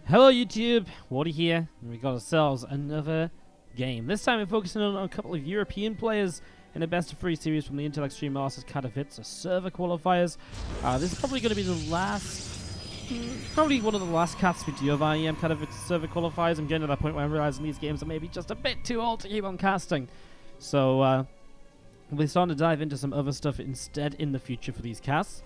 Hello YouTube, Wardy here, and we got ourselves another game. This time we're focusing on a couple of European players in a best of 3 series from the Intel Extreme Masters Katowice server qualifiers. This is probably going to be the last, probably one of the last cats we do of IEM Katowice server qualifiers. I'm getting to that point where I'm realizing these games are maybe just a bit too old to keep on casting. So we're starting to dive into some other stuff instead in the future for these casts.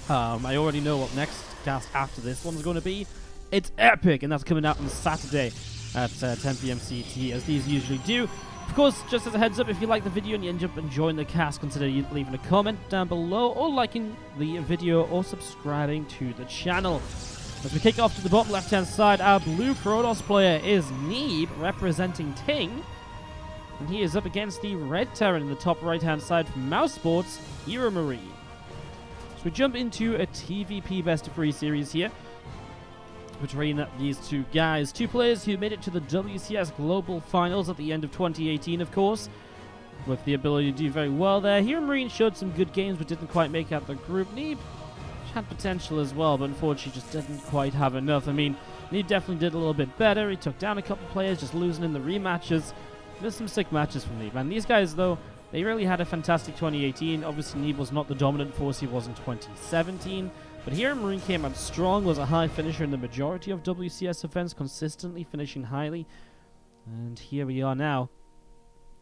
I already know what next cast after this one's going to be. It's epic, and that's coming out on Saturday at 10 PM CT, as these usually do. Of course, just as a heads up, if you like the video and you end up enjoying the cast, consider leaving a comment down below, or liking the video, or subscribing to the channel. As we kick off to the bottom left-hand side, our blue Kronos player is Neeb, representing Ting. And he is up against the red Terran in the top right-hand side from Mouse Sports, HeroMarine. So we jump into a TVP best of 3 series here between these two guys. Two players who made it to the WCS Global Finals at the end of 2018, of course, with the ability to do very well there. HeroMarine showed some good games but didn't quite make out the group. Neeb had potential as well, but unfortunately just didn't quite have enough. I mean, Neeb definitely did a little bit better. He took down a couple players, just losing in the rematches. There's some sick matches from Neeb. And these guys, though, they really had a fantastic 2018. Obviously, Neeb was not the dominant force he was in 2017. But HeroMarine came out strong, was a high finisher in the majority of WCS events, consistently finishing highly. And here we are now,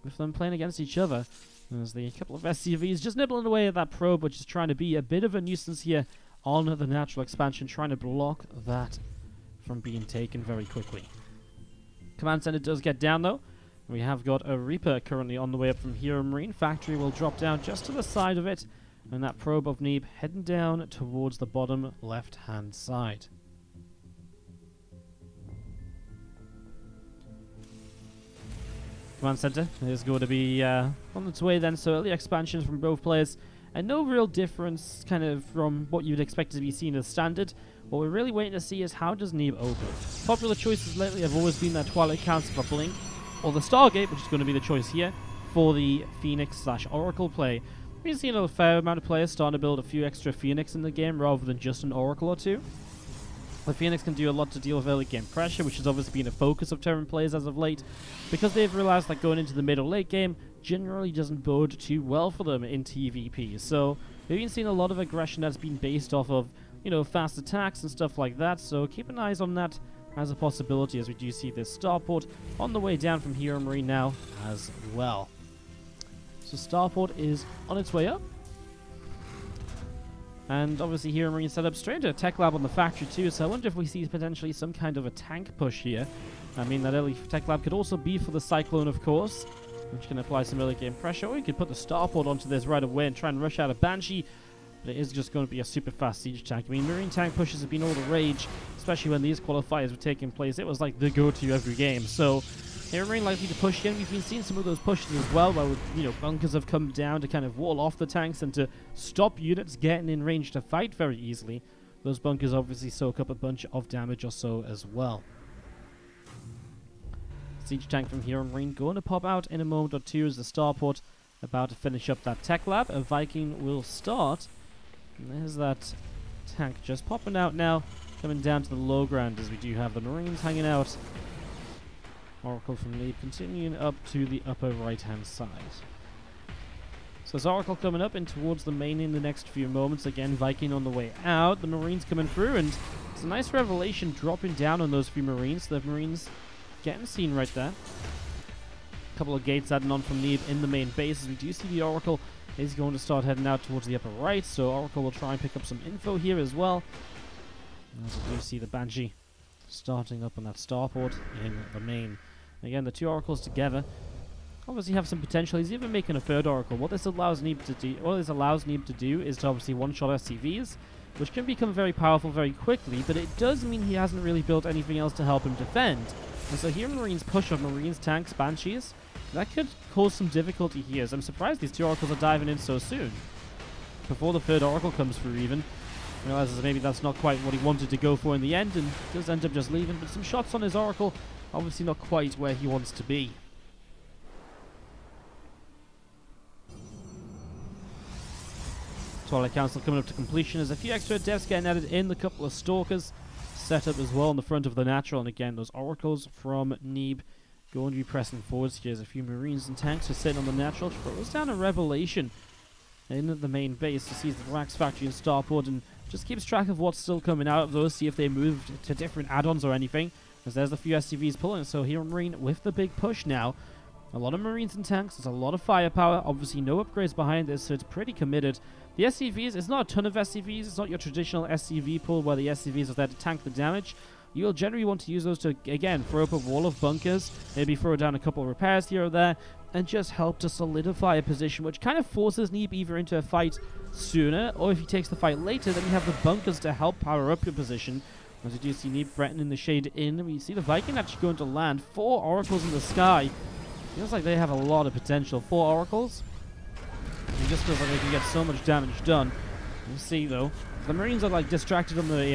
with them playing against each other. There's the couple of SCVs just nibbling away at that probe, which is trying to be a bit of a nuisance here on the natural expansion, trying to block that from being taken very quickly. Command Center does get down, though. We have got a Reaper currently on the way up from HeroMarine. Factory will drop down just to the side of it. And that probe of Neeb heading down towards the bottom left-hand side. Command Center is going to be on its way then, so early expansions from both players. And no real difference kind of from what you'd expect to be seen as standard. What we're really waiting to see is how does Neeb open. Popular choices lately have always been that Twilight Council for Blink, or the Stargate, which is going to be the choice here, for the Phoenix/Oracle play. We've seen a fair amount of players starting to build a few extra Phoenix in the game rather than just an Oracle or two. The Phoenix can do a lot to deal with early game pressure, which has obviously been a focus of Terran players as of late, because they've realized that going into the mid or late game generally doesn't bode too well for them in TVP. So we've been seeing a lot of aggression that's been based off of, you know, fast attacks and stuff like that, so keep an eye on that as a possibility, as we do see this starport on the way down from HeroMarine now as well. So starport is on its way up. And obviously HeroMarine set up straight into a tech lab on the factory too, so I wonder if we see potentially some kind of a tank push here. I mean, that early tech lab could also be for the Cyclone, of course, which can apply some early game pressure, or you could put the starport onto this right away and try and rush out a Banshee, but it is just going to be a super fast siege tank. I mean, Marine tank pushes have been all the rage, especially when these qualifiers were taking place. It was like the go-to every game, so HeroMarine likely to push in. We've been seeing some of those pushes as well, where, you know, bunkers have come down to kind of wall off the tanks and to stop units getting in range to fight very easily. Those bunkers obviously soak up a bunch of damage or so as well. Siege tank from HeroMarine going to pop out in a moment or two as the starport about to finish up that tech lab. A Viking will start. And there's that tank just popping out now, coming down to the low ground as we do have the Marines hanging out. Oracle from Neeb continuing up to the upper right-hand side. So there's Oracle coming up in towards the main in the next few moments. Again, Viking on the way out. The Marines coming through, and it's a nice revelation dropping down on those few Marines. The Marines getting seen right there. A couple of gates adding on from Neeb in the main base. As we do see the Oracle is going to start heading out towards the upper right, so Oracle will try and pick up some info here as well. As we do see the Banshee starting up on that starport in the main. Again, the two Oracles together obviously have some potential. He's even making a third Oracle. What this allows Neeb to do, is to obviously one-shot SCVs, which can become very powerful very quickly, but it does mean he hasn't really built anything else to help him defend. And so here Marine's push of Marines, tanks, Banshees, that could cause some difficulty here. So I'm surprised these two Oracles are diving in so soon, before the third Oracle comes through even. Realizes maybe that's not quite what he wanted to go for in the end, and does end up just leaving, but some shots on his Oracle, obviously not quite where he wants to be. Twilight Council coming up to completion. There's a few extra devs getting added in, the couple of Stalkers set up as well on the front of the natural. And again, those oracles from Neeb going to be pressing forwards. Here's a few marines and tanks are sitting on the natural. Throws down a revelation in the main base to seize the wax factory and starport, and just keeps track of what's still coming out of those, see if they moved to different add-ons or anything, because there's a few SCVs pulling. So HeroMarine with the big push now. A lot of marines and tanks, there's a lot of firepower, obviously no upgrades behind this, so it's pretty committed. The SCVs, it's not a ton of SCVs, it's not your traditional SCV pool where the SCVs are there to tank the damage. You'll generally want to use those to, again, throw up a wall of bunkers, maybe throw down a couple of repairs here or there, and just help to solidify a position, which kind of forces Neeb either into a fight sooner, or if he takes the fight later, then you have the bunkers to help power up your position. As you do see Neeb threatening the shade in, we see the Viking actually going to land. 4 oracles in the sky. Feels like they have a lot of potential. 4 oracles. It just feels like they can get so much damage done. We'll see though. The marines are like distracted on the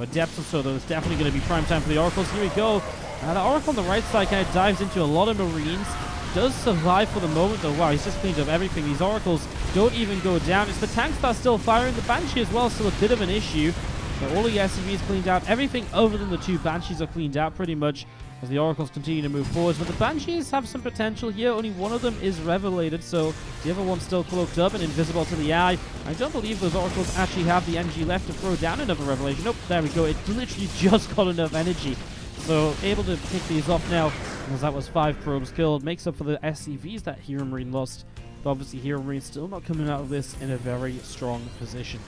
adepts or so, though it's definitely going to be prime time for the oracles. Here we go. The oracle on the right side kind of dives into a lot of marines. Does survive for the moment though. Wow, he's just cleaned up everything. These oracles don't even go down. It's the tanks that are still firing. The Banshee as well, still a bit of an issue. But all of the SCVs cleaned out. Everything other than the 2 Banshees are cleaned out pretty much as the oracles continue to move forwards. But the Banshees have some potential here. Only one of them is revelated, so the other one's still cloaked up and invisible to the eye. I don't believe those oracles actually have the energy left to throw down another revelation. Nope, there we go. It literally just got enough energy. So able to pick these off now, as that was 5 probes killed. Makes up for the SCVs that HeroMarine lost. But obviously HeroMarine still not coming out of this in a very strong position.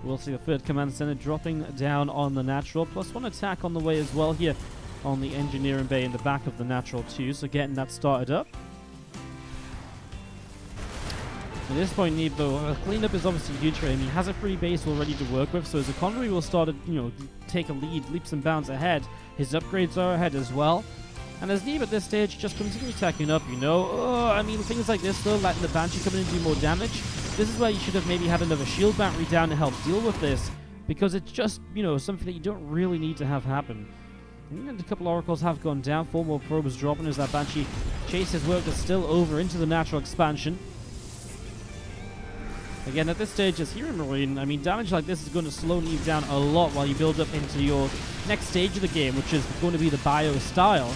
We'll see the 3rd command center dropping down on the natural. +1 attack on the way as well here on the engineering bay in the back of the natural too. So getting that started up. At this point, Neeb, though, cleanup is obviously huge for him. He has a free base already to work with, so his economy will start to, take a lead, leaps and bounds ahead. His upgrades are ahead as well. And as Neeb at this stage just continue attacking up, things like this, though, letting the Banshee come in and do more damage. This is where you should have maybe had another shield battery down to help deal with this, because it's just, something that you don't really need to have happen. And a couple oracles have gone down, 4 more probes dropping as that Banshee chases work is still over into the natural expansion. Again, at this stage, as HeroMarine, damage like this is going to slow Neeb down a lot while you build up into your next stage of the game, which is going to be the bio style.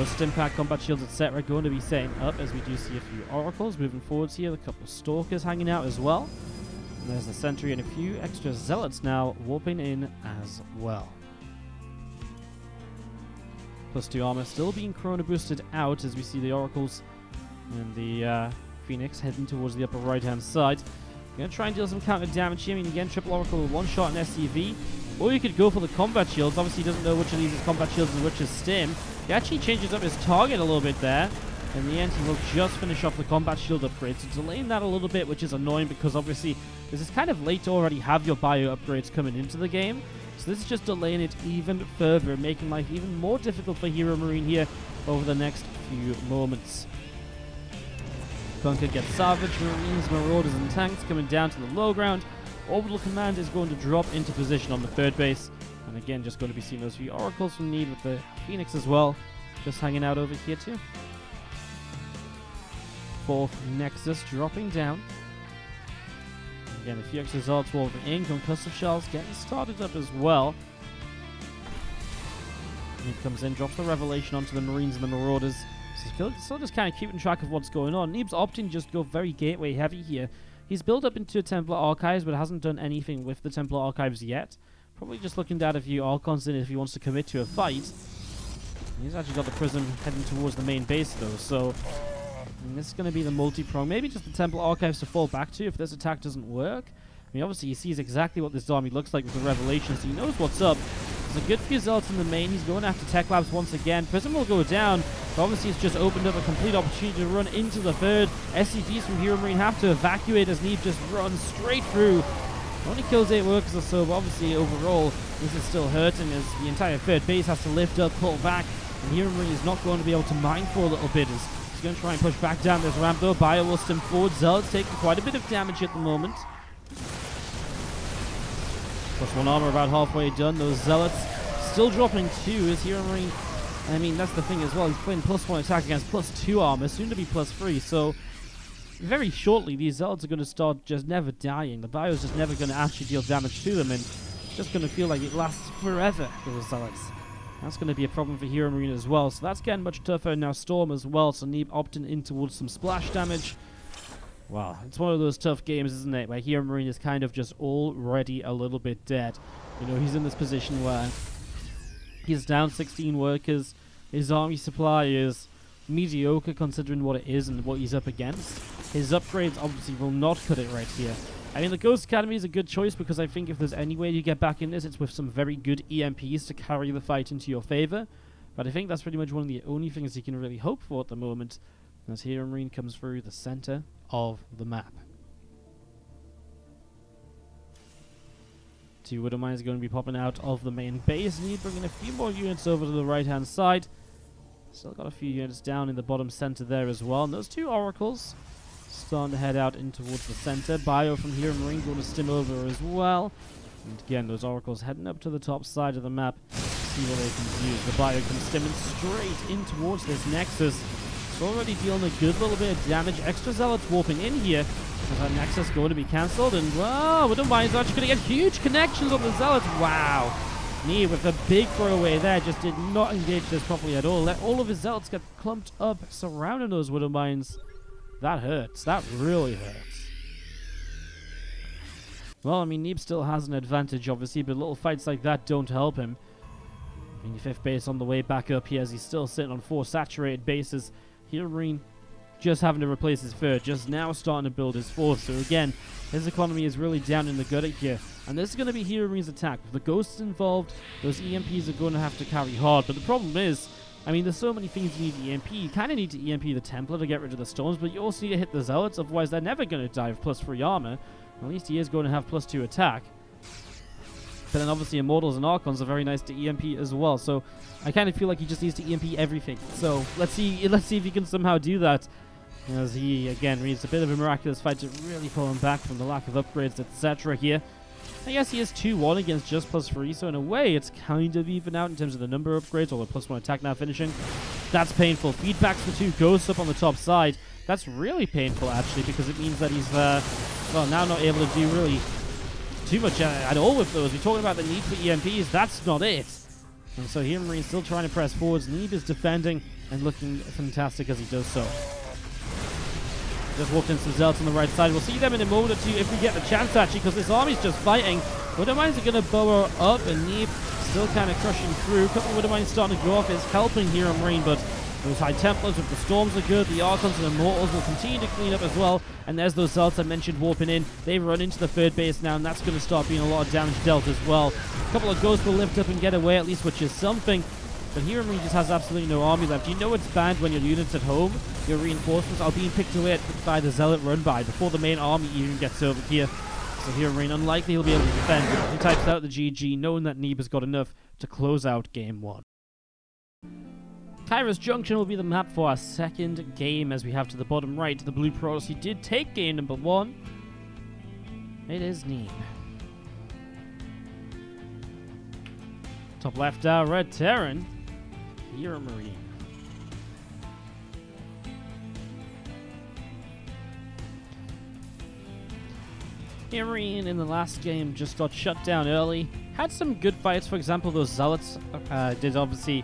Stim pack, combat shields, etc. going to be setting up as we do see a few oracles moving forwards here. A couple of stalkers hanging out as well. And there's the sentry and a few extra zealots now warping in as well. +2 armor still being chrono boosted out as we see the oracles and the Phoenix heading towards the upper right hand side. Going to try and deal some counter damage here. Again, triple oracle with 1 shot and SCV. Or you could go for the combat shields. Obviously, he doesn't know which of these is combat shields and which is stim. He actually changes up his target a little bit there. In the end, he will just finish off the combat shield upgrade. So delaying that a little bit, which is annoying because obviously this is kind of late to already have your bio upgrades coming into the game. So this is just delaying it even further, making life even more difficult for HeroMarine here over the next few moments. Bunker gets salvaged, marines, marauders and tanks coming down to the low ground. Orbital command is going to drop into position on the 3rd base. And again, just going to be seeing those few oracles from Neeb with the Phoenix as well. Just hanging out over here too. 4th Nexus dropping down. Again, a few extra Zealots wolving in. Concussive shells getting started up as well. Neeb comes in, drops the revelation onto the marines and the marauders. So still just kind of keeping track of what's going on. Neeb's opting just to go very gateway heavy here. He's built up into Templar Archives, but hasn't done anything with the Templar Archives yet. Probably just looking to add a few Archons in if he wants to commit to a fight. He's actually got the Prism heading towards the main base, though, so this is going to be the multi-prong. Maybe just the Templar Archives to fall back to if this attack doesn't work. Obviously, he sees exactly what this army looks like with the Revelation, so he knows what's up. There's a good few Zealots in the main. He's going after Tech Labs once again. Prism will go down, but obviously it's just opened up a complete opportunity to run into the 3rd. SCVs from HeroMarine have to evacuate as Neeb just runs straight through. Only kills 8 workers or so, but obviously overall this is still hurting as the entire 3rd base has to lift up, pull back, and HeroMarine is not going to be able to mine for a little bit. He's going to try and push back down this ramp though. Bio will stem forward. Zealots taking quite a bit of damage at the moment. +1 armor about halfway done. Those Zealots still dropping 2 as HeroMarine. That's the thing as well. He's playing +1 attack against +2 armor, soon to be +3. So very shortly, these Zealots are going to start just never dying. The bio is just never going to actually deal damage to them. And just going to feel like it lasts forever, those Zealots. That's going to be a problem for HeroMarine as well, so that's getting much tougher. Now Storm as well, so Neeb opting in towards some splash damage. Wow, it's one of those tough games, isn't it, where HeroMarine is kind of just already a little bit dead. You know, he's in this position where he's down 16 workers, his army supply is mediocre considering what it is and what he's up against. His upgrades obviously will not cut it right here. I mean, the Ghost Academy is a good choice because I think if there's any way you get back in this, it's with some very good EMPs to carry the fight into your favor. But I think that's pretty much one of the only things you can really hope for at the moment, as HeroMarine comes through the center of the map. 2 Widow Mines are going to be popping out of the main base. Need bringing a few more units over to the right-hand side. Still got a few units down in the bottom center there as well. And those 2 Oracles starting to head out in towards the center. Bio from HeroMarine going to stim over as well. And again, those Oracles heading up to the top side of the map. See what they can use. The Bio comes stimming straight in towards this Nexus. It's already dealing a good little bit of damage. Extra Zealots warping in here. Is that Nexus going to be cancelled? And wow, Widow Mines are actually going to get huge connections on the Zealots. Wow. Neeb with a big throwaway there, just did not engage this properly at all. Let all of his Zealots get clumped up surrounding those Widow Mines. That hurts. That really hurts. Well, I mean, Neeb still has an advantage, obviously, but little fights like that don't help him. I mean, 5th base on the way back up here as he's still sitting on 4 saturated bases. HeroMarine just having to replace his 3rd, just now starting to build his 4th. So again, his economy is really down in the gutter here. And this is going to be HeroMarine's attack. With the Ghosts involved, those EMPs are going to have to carry hard. But the problem is, I mean, there's so many things you need to EMP. You kind of need to EMP the Templar to get rid of the Storms, but you also need to hit the Zealots, otherwise they're never going to die with +3 armor. At least he is going to have +2 attack. But then obviously Immortals and Archons are very nice to EMP as well. So I kind of feel like he just needs to EMP everything. So let's see if he can somehow do that. As he, again, needs a bit of a miraculous fight to really pull him back from the lack of upgrades, etc. here. I guess he is 2-1 against just +3, so in a way it's kind of even out in terms of the number of upgrades, although +1 attack now finishing. That's painful. Feedbacks for 2 Ghosts up on the top side. That's really painful, actually, because it means that he's, well, now not able to do really too much at all with those. We're talking about the need for EMPs. That's not it. And so HeroMarine still trying to press forwards. Neeb is defending and looking fantastic as he does so. Just walked in some Zealots on the right side. We'll see them in a moment or 2 if we get the chance, actually, because this army's just fighting. Widow Mines are going to bow up, and Neeb still kind of crushing through. A couple of Widow Mines starting to go off. It's helping HeroMarine, but those High Templars with the Storms are good. The Archons and Immortals will continue to clean up as well. And there's those Zealots I mentioned warping in. They run into the 3rd base now, and that's going to start being a lot of damage dealt as well. A couple of Ghosts will lift up and get away, at least, which is something. But HeroMarine just has absolutely no army left. You know it's bad when your units at home, your reinforcements are being picked away by the Zealot run by before the main army even gets over here. So HeroMarine, unlikely he'll be able to defend. He types out the GG, knowing that Neeb has got enough to close out game 1. Kairos Junction will be the map for our 2nd game, as we have to the bottom right. The Blue Protoss, he did take game number 1. It is Neeb. Top left, Red Terran. HeroMarine. HeroMarine in the last game just got shut down early. Had some good fights. For example, those Zealots did obviously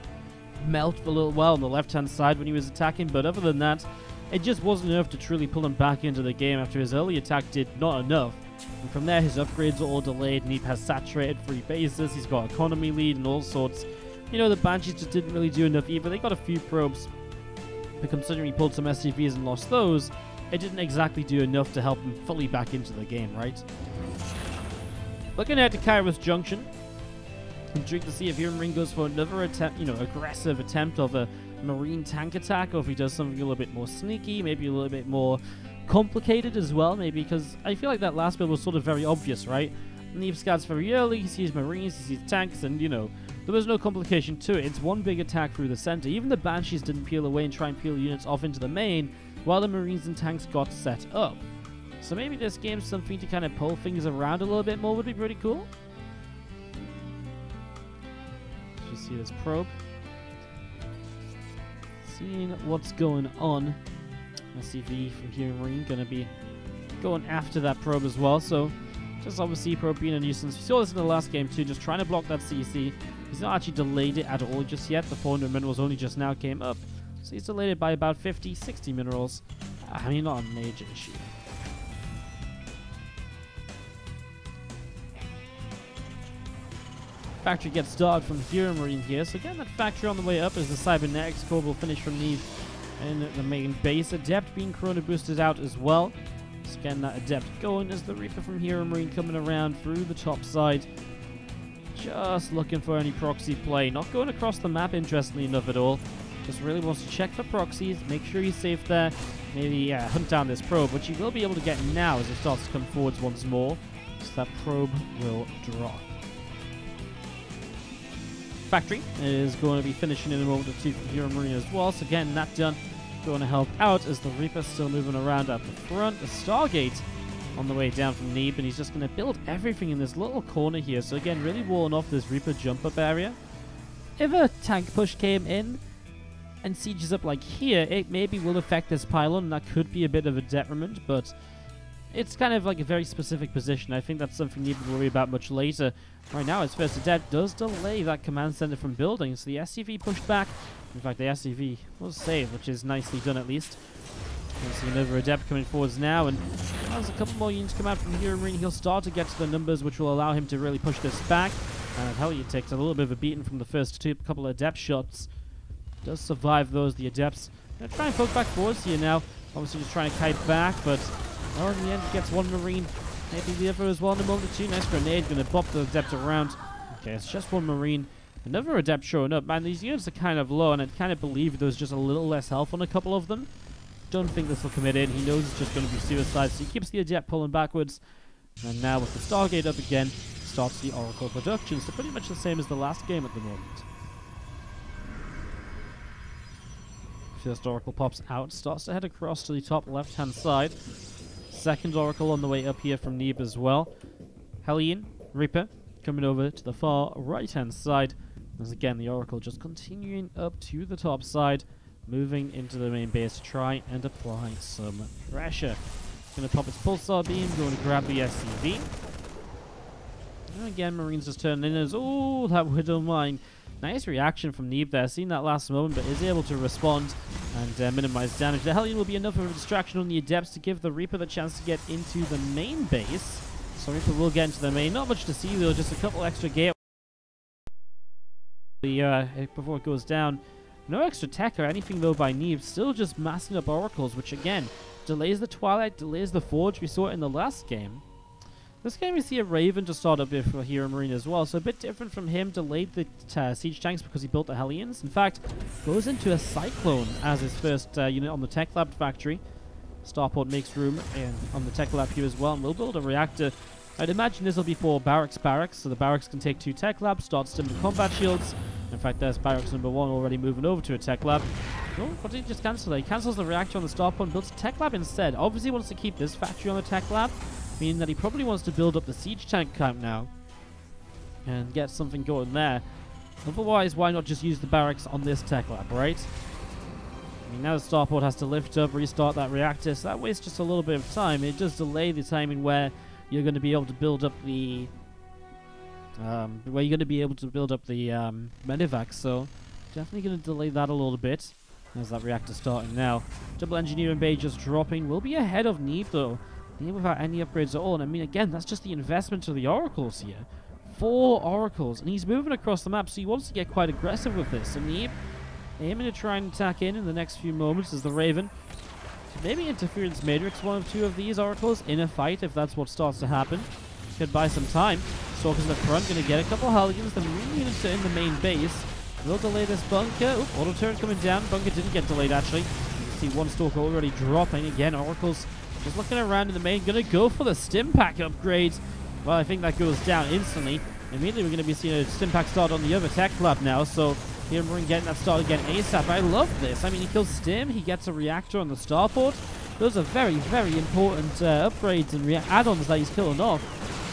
melt for a little while on the left-hand side when he was attacking, but other than that, it just wasn't enough to truly pull him back into the game after his early attack did not enough. And from there, his upgrades are all delayed. Neeb has saturated 3 bases. He's got economy lead and all sorts. You know, the Banshees just didn't really do enough either. They got a few probes, but considering he pulled some SCVs and lost those, it didn't exactly do enough to help him fully back into the game, right? Looking ahead to Kairos Junction. Intrigued to see if HeroMarine goes for another attempt, you know, aggressive attempt of a Marine tank attack, or if he does something a little bit more sneaky, maybe a little bit more complicated as well, maybe, because I feel like that last build was sort of very obvious, right? Neeb scouts very early, he sees Marines, he sees tanks, and, you know, there was no complication to it. It's one big attack through the center. Even the Banshees didn't peel away and try and peel units off into the main, while the Marines and tanks got set up. So maybe this game's something to kind of pull things around a little bit more would be pretty cool. Just see this probe. Seeing what's going on. SCV from HeroMarine going to be going after that probe as well. So Just obviously Probe being a nuisance. We saw this in the last game too, just trying to block that CC. He's not actually delayed it at all just yet. The 400 minerals only just now came up. So he's delayed it by about 50, 60 minerals. I mean, not a major issue. Factory gets started from HeroMarine here. So again, that factory on the way up is the Cybernetics core will finish from Neeb in the main base. Adept being Chrono boosted out as well. So again, that Adept going as the Reaper from HeroMarine coming around through the top side. Just looking for any proxy play. Not going across the map, interestingly enough, at all. Just really wants to check for proxies, make sure he's safe there. Maybe hunt down this probe, which he will be able to get now as it starts to come forwards once more. So that probe will drop. Factory is going to be finishing in a moment or two from HeroMarine as well. So again, that done. Going to help out as the Reaper still moving around at the front. The Stargate on the way down from Neeb, and he's just going to build everything in this little corner here. So again, really walling off this Reaper jump-up area. If a tank push came in and sieges up like here, it maybe will affect this pylon, and that could be a bit of a detriment, but it's kind of like a very specific position. I think that's something you need to worry about much later. Right now, his first Adept does delay that command center from building, so the SCV pushed back. In fact, the SCV was saved, which is nicely done at least. You see another Adept coming forwards now, and as a couple more units come out from HeroMarine, he'll start to get to the numbers, which will allow him to really push this back. And Hellion takes a little bit of a beating from the first couple of Adept shots. Does survive those, the Adepts. Gonna try and poke back forwards here now. Obviously just trying to kite back, but well, in the end, he gets one Marine. Maybe the other as well in a moment or two. Nice grenade. Going to bop the Adept around. Okay, it's just one Marine. Another Adept showing up. Man, these units are kind of low, and I kind of believe there's just a little less health on a couple of them. Don't think this will commit in. He knows it's just going to be suicide, so he keeps the Adept pulling backwards. And now with the Stargate up again, starts the Oracle production. So pretty much the same as the last game at the moment. First Oracle pops out, starts to head across to the top left-hand side. Second Oracle on the way up here from Neeb as well. Hellion, Reaper, coming over to the far right-hand side. As again, the Oracle just continuing up to the top side, moving into the main base to try and apply some pressure. Going to pop its Pulsar Beam, going to grab the SCV. And again, Marines just turning in as, oh, that Widow Mine. Nice reaction from Neeb there, seen that last moment, but is able to respond and minimize damage. The Hellion will be enough of a distraction on the Adepts to give the Reaper the chance to get into the main base. So Reaper will get into the main. Not much to see though, just a couple extra gate before it goes down. No extra tech or anything though by Neeb, still just massing up Oracles, which again, delays the Twilight, delays the Forge. We saw it in the last game. This game we see a Raven to start up here for HeroMarine as well, so a bit different from him. Delayed the siege tanks because he built the Hellions. In fact, goes into a Cyclone as his first unit on the Tech Lab factory. Starport makes room on the Tech Lab here as well, and we'll build a reactor. I'd imagine this will be for barracks, so the barracks can take 2 Tech Labs, start stimming combat shields. In fact, there's barracks number 1 already moving over to a Tech Lab. Oh, what did he just cancel there? He cancels the reactor on the Starport and builds a Tech Lab instead. Obviously wants to keep this factory on the Tech Lab, meaning that he probably wants to build up the siege tank count now and get something going there. Otherwise, why not just use the barracks on this Tech Lab, right? I mean, now the Starport has to lift up, restart that reactor, so that wastes just a little bit of time. It does delay the timing where you're going to be able to build up the medevacs, so definitely going to delay that a little bit. There's that reactor starting now. Double engineering bay just dropping. Will be ahead of Neeb though. Neeb without any upgrades at all. And I mean, again, that's just the investment of the Oracles here. 4 Oracles, and he's moving across the map, so he wants to get quite aggressive with this. And Neeb aiming to try and attack in the next few moments as the Raven. Maybe Interference Matrix 1 of 2 of these Oracles in a fight if that's what starts to happen. Could buy some time. Stalkers in the front, going to get a couple of Hellions. The Marine units are in the main base. Will delay this bunker. Oop, auto turret coming down. Bunker didn't get delayed actually. You can see 1 Stalker already dropping. Again, Oracles just looking around in the main. Going to go for the Stim Pack upgrade. Well, I think that goes down instantly. Immediately we're going to be seeing a Stim Pack start on the other Tech Lab now. So HeroMarine getting that start again ASAP. I love this. I mean, he kills Stim. He gets a reactor on the Starport. Those are very, very important upgrades and add-ons that he's killing off.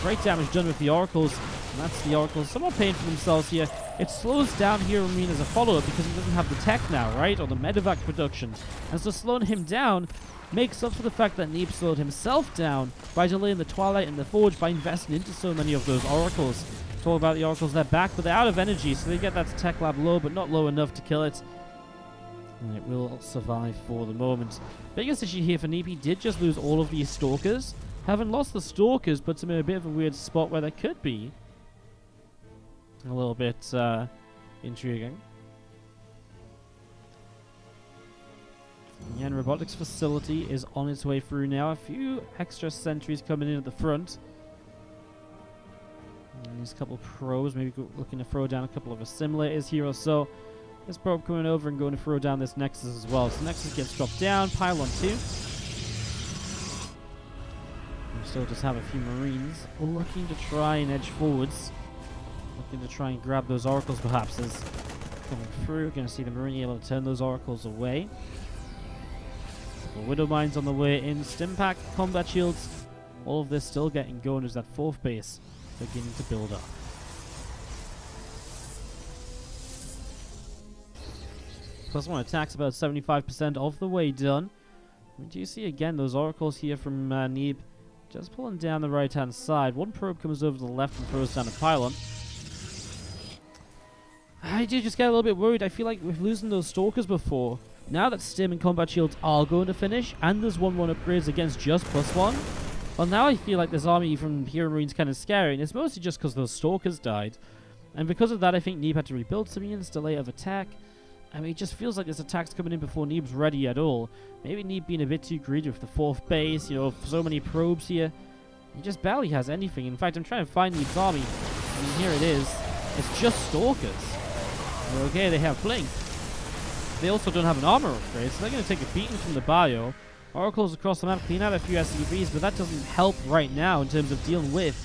Great damage done with the Oracles. And that's the Oracle. Somewhat paying for themselves here. It slows down HeroMarine as a follow-up because he doesn't have the tech now, right? Or the medevac production. And so slowing him down makes up for the fact that Neeb slowed himself down by delaying the Twilight and the Forge by investing into so many of those Oracles. Talk about the Oracles, they're back, but they're out of energy, so they get that tech lab low, but not low enough to kill it. And it will survive for the moment. Biggest issue here for Neeb, he did just lose all of these Stalkers. Having lost the Stalkers puts him in a bit of a weird spot where there could be a little bit intriguing. Again, robotics facility is on its way through now. A few extra sentries coming in at the front. And these couple of probes, maybe looking to throw down a couple of assimilators here or so. This probe coming over and going to throw down this Nexus as well. So Nexus gets dropped down, pylon 2. We still just have a few Marines looking to try and edge forwards. Looking to try and grab those Oracles perhaps as coming through. Going to see the Marine able to turn those Oracles away. Widow Mines on the way in. Stimpack, combat shields. All of this still getting going as that fourth base beginning to build up. +1 attacks about 75% of the way done. We do see again those Oracles here from Neeb just pulling down the right hand side. One probe comes over to the left and throws down a pylon. I do just get a little bit worried. I feel like we're losing those Stalkers before. Now that Stim and Combat Shields are going to finish, and there's 1/1 upgrades against just +1, well, now I feel like this army from HeroMarine's kind of scary, and it's mostly just because those Stalkers died. And because of that, I think Neeb had to rebuild some units, delay of attack. I mean, it just feels like this attack's coming in before Neeb's ready at all. Maybe Neeb being a bit too greedy with the fourth base, you know, so many probes here. He just barely has anything. In fact, I'm trying to find Neeb's army. I mean, here it is. It's just Stalkers. Okay, they have Blink. They also don't have an armor upgrade, so they're going to take a beating from the bio. Oracles across the map, clean out a few SCVs, but that doesn't help right now in terms of dealing with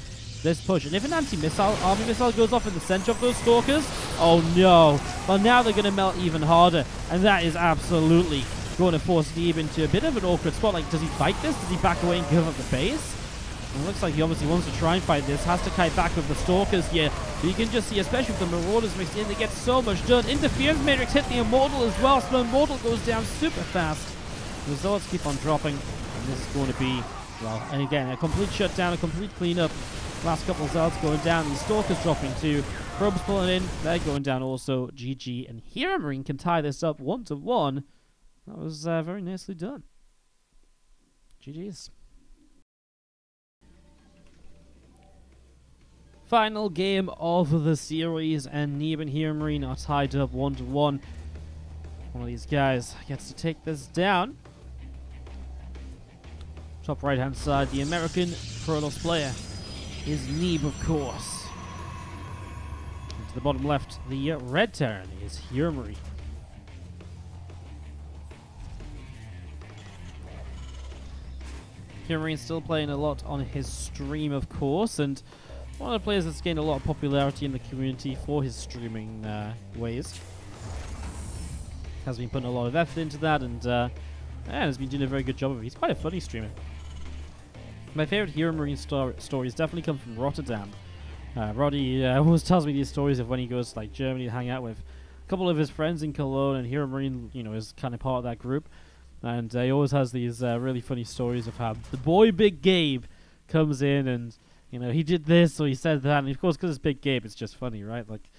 this push. And if an anti-missile army missile goes off in the center of those Stalkers, oh no. Well, now they're going to melt even harder, and that is absolutely going to force Neeb into a bit of an awkward spot. Like, does he fight this? Does he back away and give up the base? It looks like he obviously wants to try and fight this. Has to kite back with the Stalkers here. But you can just see, especially with the Marauders mixed in, they get so much done. Interference Matrix hit the Immortal as well. So the Immortal goes down super fast. The results keep on dropping. And this is going to be, well, and again, a complete shutdown, a complete cleanup. Last couple of Zelds going down. These Stalkers dropping too. Probes pulling in. They're going down also. GG. And HeroMarine can tie this up 1-1. That was very nicely done. GG's. Final game of the series, and Neeb and HeroMarine are tied up 1-1. One of these guys gets to take this down. Top right hand side, the American Kronos player is Neeb, of course. And to the bottom left, the red Terran is HeroMarine. HeroMarine still playing a lot on his stream, of course, and one of the players that's gained a lot of popularity in the community for his streaming ways. Has been putting a lot of effort into that, and has been doing a very good job of it. He's quite a funny streamer. My favorite HeroMarine stories definitely come from Rotterdam. Roddy always tells me these stories of when he goes to like Germany to hang out with a couple of his friends in Cologne, and HeroMarine, you know, is kind of part of that group. And he always has these really funny stories of how the boy Big Gabe comes in and, you know, he did this or he said that, and of course, because it's Big Gabe, it's just funny, right? Like,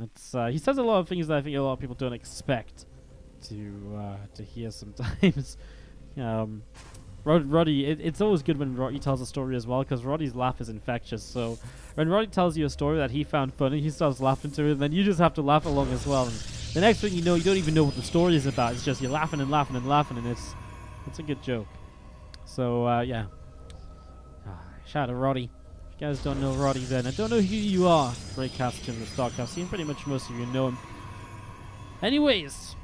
it's he says a lot of things that I think a lot of people don't expect to hear sometimes. Roddy, it's always good when Roddy tells a story as well, because Roddy's laugh is infectious. So when Roddy tells you a story that he found funny, he starts laughing to it, and then you just have to laugh along as well. And the next thing you know, you don't even know what the story is about. It's just you're laughing and laughing and laughing, and it's a good joke. So yeah. Shout out to Roddy. If you guys don't know Roddy, then I don't know who you are. Great cast in the StarCraft scene. Pretty much most of you know him. Anyways,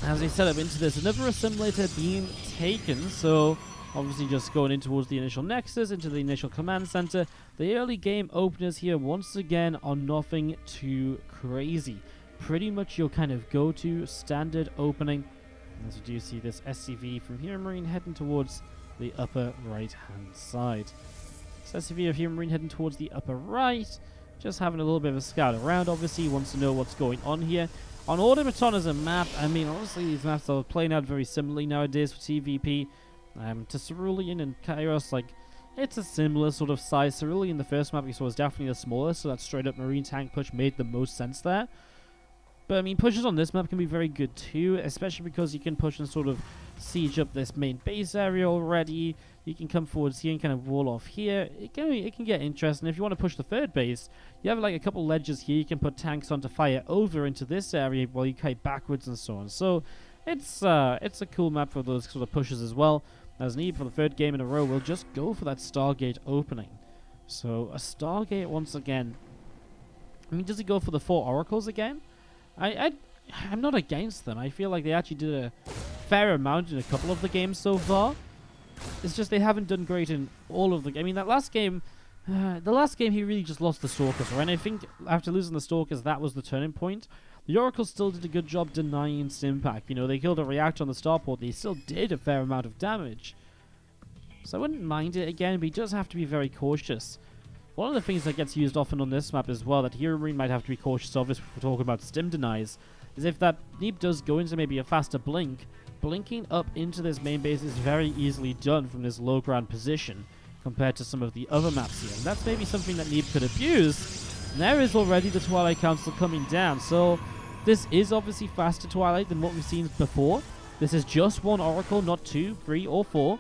as we set up into this, another assimilator being taken. So obviously just going in towards the initial nexus, into the initial command center. The early game openers here once again are nothing too crazy. Pretty much your kind of go-to standard opening. As you do see this SCV from HeroMarine heading towards the upper right hand side. So SCV of HeroMarine heading towards the upper right. Just having a little bit of a scout around, obviously. He wants to know what's going on here. On Automaton as a map, I mean, honestly, these maps are playing out very similarly nowadays for TVP. To Cerulean and Kairos, like, it's a similar sort of size. Cerulean, the first map we saw, was definitely the smallest, so that straight up marine tank push made the most sense there. But, I mean, pushes on this map can be very good too, especially because you can push and sort of siege up this main base area already. You can come forwards here and kind of wall off here. It can get interesting. If you want to push the third base, you have like a couple ledges here. You can put tanks onto fire over into this area while you kite backwards and so on. So it's a cool map for those sort of pushes as well. As Neeb for the third game in a row will just go for that Stargate opening. So a Stargate once again. I mean, does he go for the 4 oracles again? I'm not against them. I feel like they actually did a fair amount in a couple of the games so far. It's just they haven't done great in all of the... I mean, that last game... the last game, he really just lost the Stalkers, right? And I think after losing the Stalkers, that was the turning point. The Oracles still did a good job denying Stimpack. You know, they killed a reactor on the starport. They still did a fair amount of damage. So I wouldn't mind it again, but you just have to be very cautious. One of the things that gets used often on this map as well, that HeroMarine might have to be cautious of, if we're talking about stim denies, is if that Neeb does go into maybe a faster blink, blinking up into this main base is very easily done from this low ground position compared to some of the other maps here. And that's maybe something that Neeb could abuse. And there is already the Twilight Council coming down. So this is obviously faster Twilight than what we've seen before. This is just 1 Oracle, not 2, 3, or 4.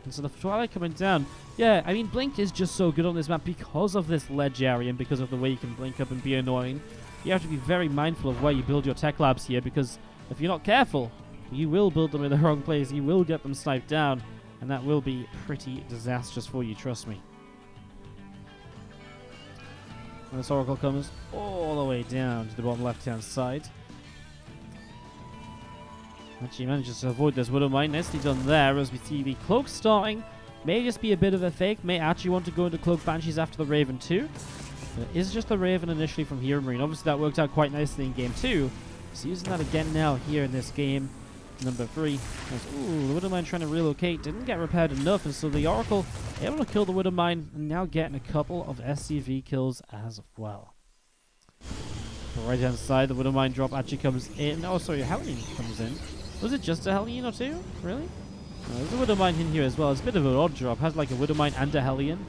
And so the Twilight coming down. Yeah, I mean, Blink is just so good on this map because of this ledge area and because of the way you can blink up and be annoying. You have to be very mindful of where you build your tech labs here, because if you're not careful, you will build them in the wrong place. You will get them sniped down, and that will be pretty disastrous for you, trust me. And this Oracle comes all the way down to the bottom left-hand side. Actually manages to avoid this Widow Mine. Nicely done there, as we see the Cloak starting. May just be a bit of a fake. May actually want to go into Cloak Banshees after the Raven too. But it is just the Raven initially from HeroMarine. Obviously that worked out quite nicely in game 2. So using that again now here in this game. Number 3. Ooh, the Widow Mine trying to relocate. Didn't get repaired enough, and so the Oracle able to kill the Widow Mine, and now getting a couple of SCV kills as well. The right hand side, the Widow Mine drop actually comes in. Oh, sorry, Hellion comes in. Was it just a Hellion or 2? Really? No, there's a Widow Mine in here as well. It's a bit of an odd drop. Has like a Widow Mine and a Hellion.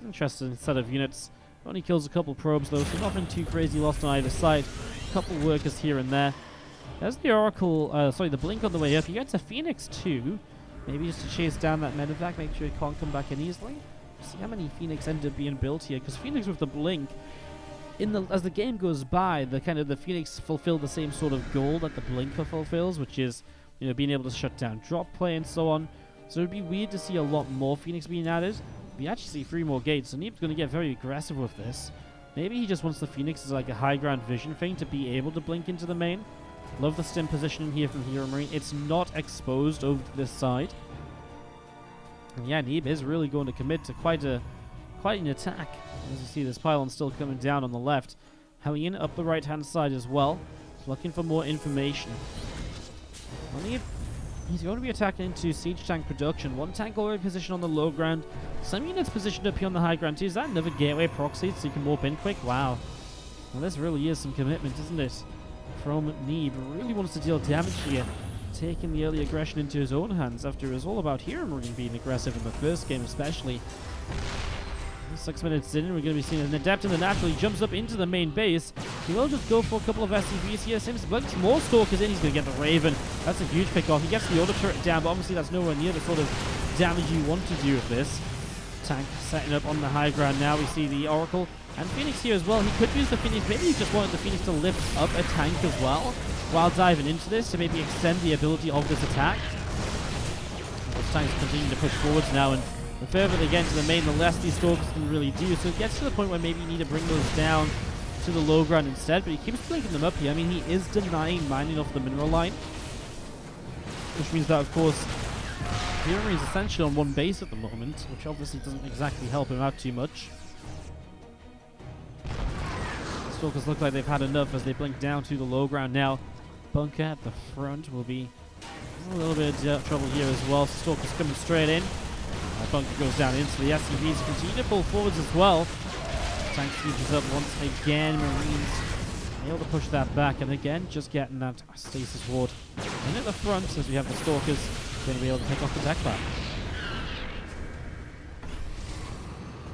Interesting set of units. Only kills a couple probes though, so nothing too crazy lost on either side. A couple workers here and there. There's the Oracle, the Blink on the way up. You get to Phoenix too. Maybe just to chase down that medevac, make sure it can't come back in easily. See how many Phoenix end up being built here, because Phoenix with the Blink, as the game goes by, the Phoenix fulfill the same sort of goal that the Blink fulfills, which is, you know, being able to shut down drop play and so on. So it'd be weird to see a lot more Phoenix being added. We actually see 3 more gates, so Neeb's going to get very aggressive with this. Maybe he just wants the Phoenix as like a high ground vision thing to be able to blink into the main. Love the stim positioning here from HeroMarine. It's not exposed over to this side. And yeah, Neeb is really going to commit to quite an attack. As you see, this pylon still coming down on the left. Hellion up the right-hand side as well. He's looking for more information. Well, Neeb, he's going to be attacking into siege tank production. 1 tank already positioned on the low ground. Some units positioned up here on the high ground too. Is that another gateway proxy so you can warp in quick? Wow. Well, this really is some commitment, isn't it? From Neeb. Really wants to deal damage here. Taking the early aggression into his own hands after it was all about HeroMarine being aggressive in the first game especially. 6 minutes in, we're going to be seeing an Adept in the Natural. He jumps up into the main base. He will just go for a couple of SCVs here. Sims blinks more Stalkers in. He's going to get the Raven. That's a huge pick off. He gets the auto turret down, but obviously that's nowhere near the sort of damage you want to do with this. Tank setting up on the high ground now. We see the Oracle and Phoenix here as well. He could use the Phoenix. Maybe he just wanted the Phoenix to lift up a tank as well while diving into this to maybe extend the ability of this attack. Those tanks continue to push forwards now, and the further they get into the main, the less these Stalkers can really do. So it gets to the point where maybe you need to bring those down to the low ground instead, but he keeps blinking them up here. I mean, he is denying mining off the mineral line, which means that, of course, HeroMarine is essentially on 1 base at the moment, which obviously doesn't exactly help him out too much. The Stalkers look like they've had enough as they blink down to the low ground now. Bunker at the front will be a little bit of trouble here as well. Stalkers coming straight in. bunker goes down instantly. SCVs continue to pull forwards as well. Tank sieges up once again. Marines able to push that back, and again, just getting that stasis ward in at the front as we have the Stalkers going to be able to pick off the tech lab.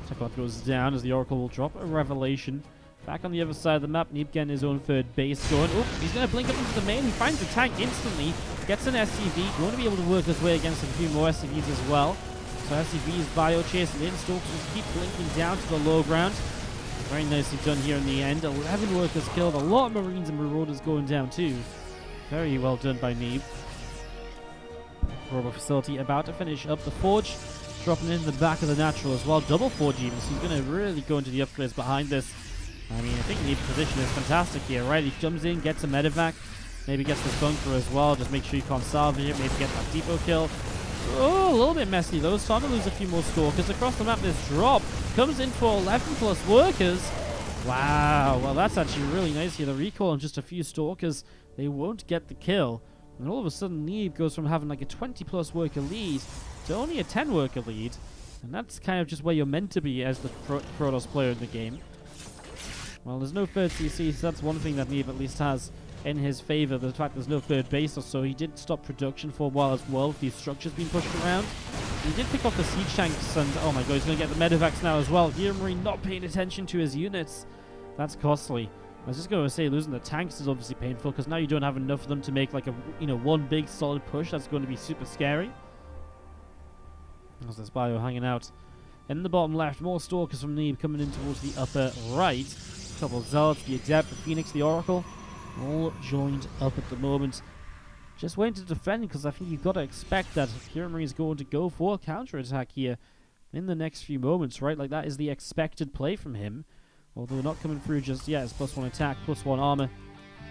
Tech lab goes down as the Oracle will drop a Revelation. Back on the other side of the map, Neeb getting his own third base going. Oh, he's going to blink up into the main. He finds the tank instantly, gets an SCV. Going to be able to work his way against a few more SCVs as well. So SCVs bio chasing in. Stalkers just keep blinking down to the low ground. Very nicely done here in the end. 11 workers killed. A lot of Marines and Marauders going down too. Very well done by Neeb. Robo facility about to finish up. The Forge dropping in the back of the Natural as well. Double Forge even. So he's going to really go into the upgrades behind this. I mean, I think Neeb's position is fantastic here, right? He jumps in, gets a medevac, maybe gets this bunker as well. Just make sure you can't salvage it. Maybe get that depot kill. Oh, a little bit messy though. Starting to lose a few more Stalkers. Across the map, this drop comes in for 11 plus workers. Wow. Well, that's actually really nice here. The recall on just a few Stalkers. They won't get the kill. And all of a sudden, Neeb goes from having like a 20 plus worker lead to only a 10 worker lead. And that's kind of just where you're meant to be as the Protoss player in the game. Well, there's no third CC, so that's one thing that Neeb at least has in his favor. The fact there's no third base or so. He did stop production for a while as well with these structures being pushed around. He did pick off the siege tanks, and oh my god, he's going to get the medevacs now as well. HeroMarine not paying attention to his units. That's costly. I was just going to say losing the tanks is obviously painful because now you don't have enough of them to make like a one big solid push. That's going to be super scary. There's this bio hanging out in the bottom left. More Stalkers from Neeb coming in towards the upper right. Couple of Zealots, the Adept, the Phoenix, the Oracle, all joined up at the moment. Just waiting to defend because I think you've got to expect that HeroMarine is going to go for a counter-attack here in the next few moments, right? Like that is the expected play from him. Although not coming through just yet. It's +1 attack, +1 armor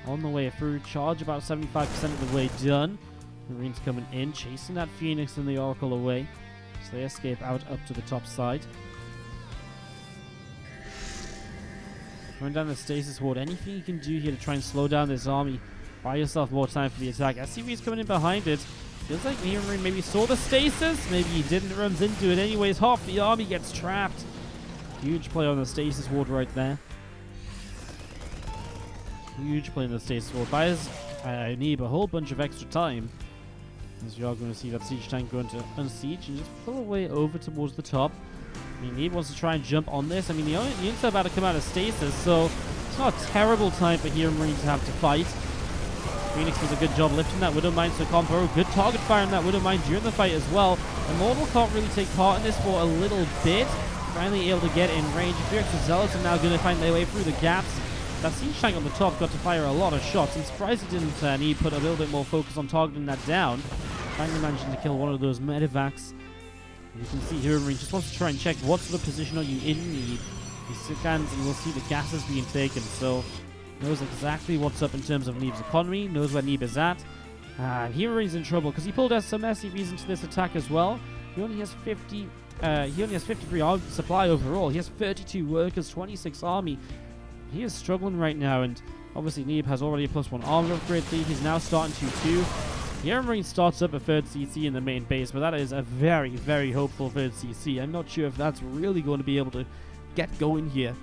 on the way through. Charge about 75% of the way done. Marines coming in, chasing that Phoenix and the Oracle away. So they escape out up to the top side. Run down the stasis ward. Anything you can do here to try and slow down this army. Buy yourself more time for the attack. SCV is coming in behind it. Feels like HeroMarine maybe saw the stasis. Maybe he didn't. Runs into it anyways. Half the army gets trapped. Huge play on the stasis ward right there. Huge play on the stasis ward. Buys Neeb a whole bunch of extra time. As you are going to see that siege tank going to unsiege and just pull away over towards the top. I mean, Neeb wants to try and jump on this. I mean, the units are about to come out of stasis, so it's not a terrible time for HeroMarine to have to fight. Phoenix does a good job lifting that Widowmine, so Compo, good target fire on that Widowmine during the fight as well. Immortal can't really take part in this for a little bit. Finally able to get in range. Fierce and Zealots are now going to find their way through the gaps. That siege tank on the top got to fire a lot of shots. I'm surprised he didn't need put a little bit more focus on targeting that down. Finally managing to kill one of those medevacs. You can see HeroMarine just wants to try and check what sort of position are you in Neeb. He scans and we'll see the gases being taken, so knows exactly what's up in terms of Neeb's economy, knows where Neeb is at. HeroMarine's in trouble because he pulled out some SCVs into this attack as well. He only has 53 army supply overall. He has 32 workers, 26 army. He is struggling right now, and obviously Neeb has already a +1 armor upgrade lead. He's now starting to 2. HeroMarine starts up a third CC in the main base, but that is a very, very hopeful third CC. I'm not sure if that's really going to be able to get going here.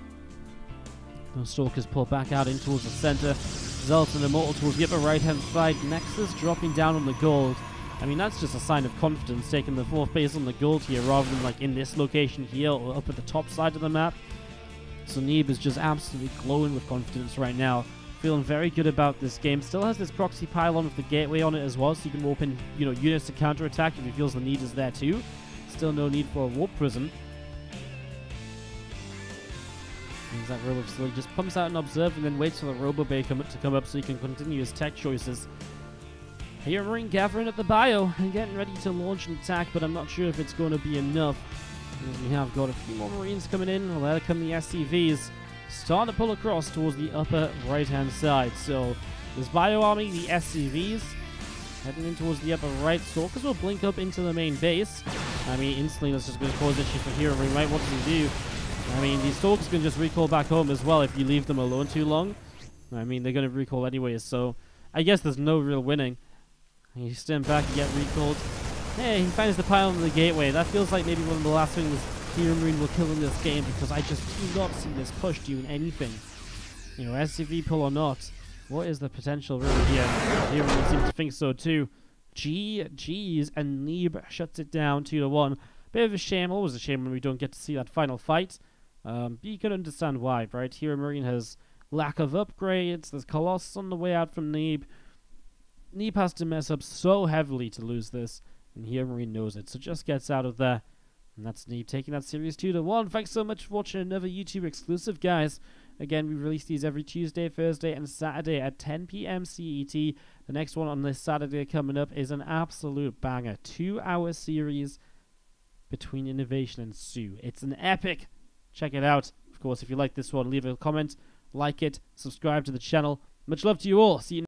Those Stalkers pull back out in towards the center. Zealots and Immortal towards the upper right-hand side. Nexus dropping down on the gold. I mean, that's just a sign of confidence, taking the 4th base on the gold here rather than like in this location here or up at the top side of the map. So Neeb is just absolutely glowing with confidence right now. Feeling very good about this game. Still has this proxy pylon with the gateway on it as well, so you can open, units to counterattack if he feels the need is there too. Still no need for a warp prism. Brings that robo facility, just pumps out and observe and then waits for the robo bay to come up so he can continue his tech choices. HeroMarine gathering at the bio and getting ready to launch an attack, but I'm not sure if it's going to be enough. We have got a few more Marines coming in. Well, there come the SCVs. Starting to pull across towards the upper right-hand side. So, this bio army, the SCVs, heading in towards the upper right. Stalkers will blink up into the main base. I mean, instantly that's just going to cause issues for HeroMarine, right? What does he do? I mean, these Stalkers can just recall back home as well if you leave them alone too long. I mean, they're going to recall anyways, so I guess there's no real winning. You stand back and get recalled. Hey, he finds the pile on the gateway. That feels like maybe one of the last things HeroMarine will kill in this game, because I just do not see this push doing anything. You know, SCV pull or not, what is the potential really here? HeroMarine seems to think so too. GG's, and Neeb shuts it down 2-1. Bit of a shame, always a shame when we don't get to see that final fight. You can understand why, right? HeroMarine has lack of upgrades, there's Colossus on the way out from Neeb. Neeb has to mess up so heavily to lose this, and HeroMarine knows it, so just gets out of there. And that's Neeb taking that series 2-1. Thanks so much for watching another YouTube exclusive, guys. Again, we release these every Tuesday, Thursday, and Saturday at 10 PM CET. The next one on this Saturday coming up is an absolute banger. 2-hour series between Innovation and Sue. It's an epic. Check it out. Of course, if you like this one, leave a comment, like it, subscribe to the channel. Much love to you all. See you next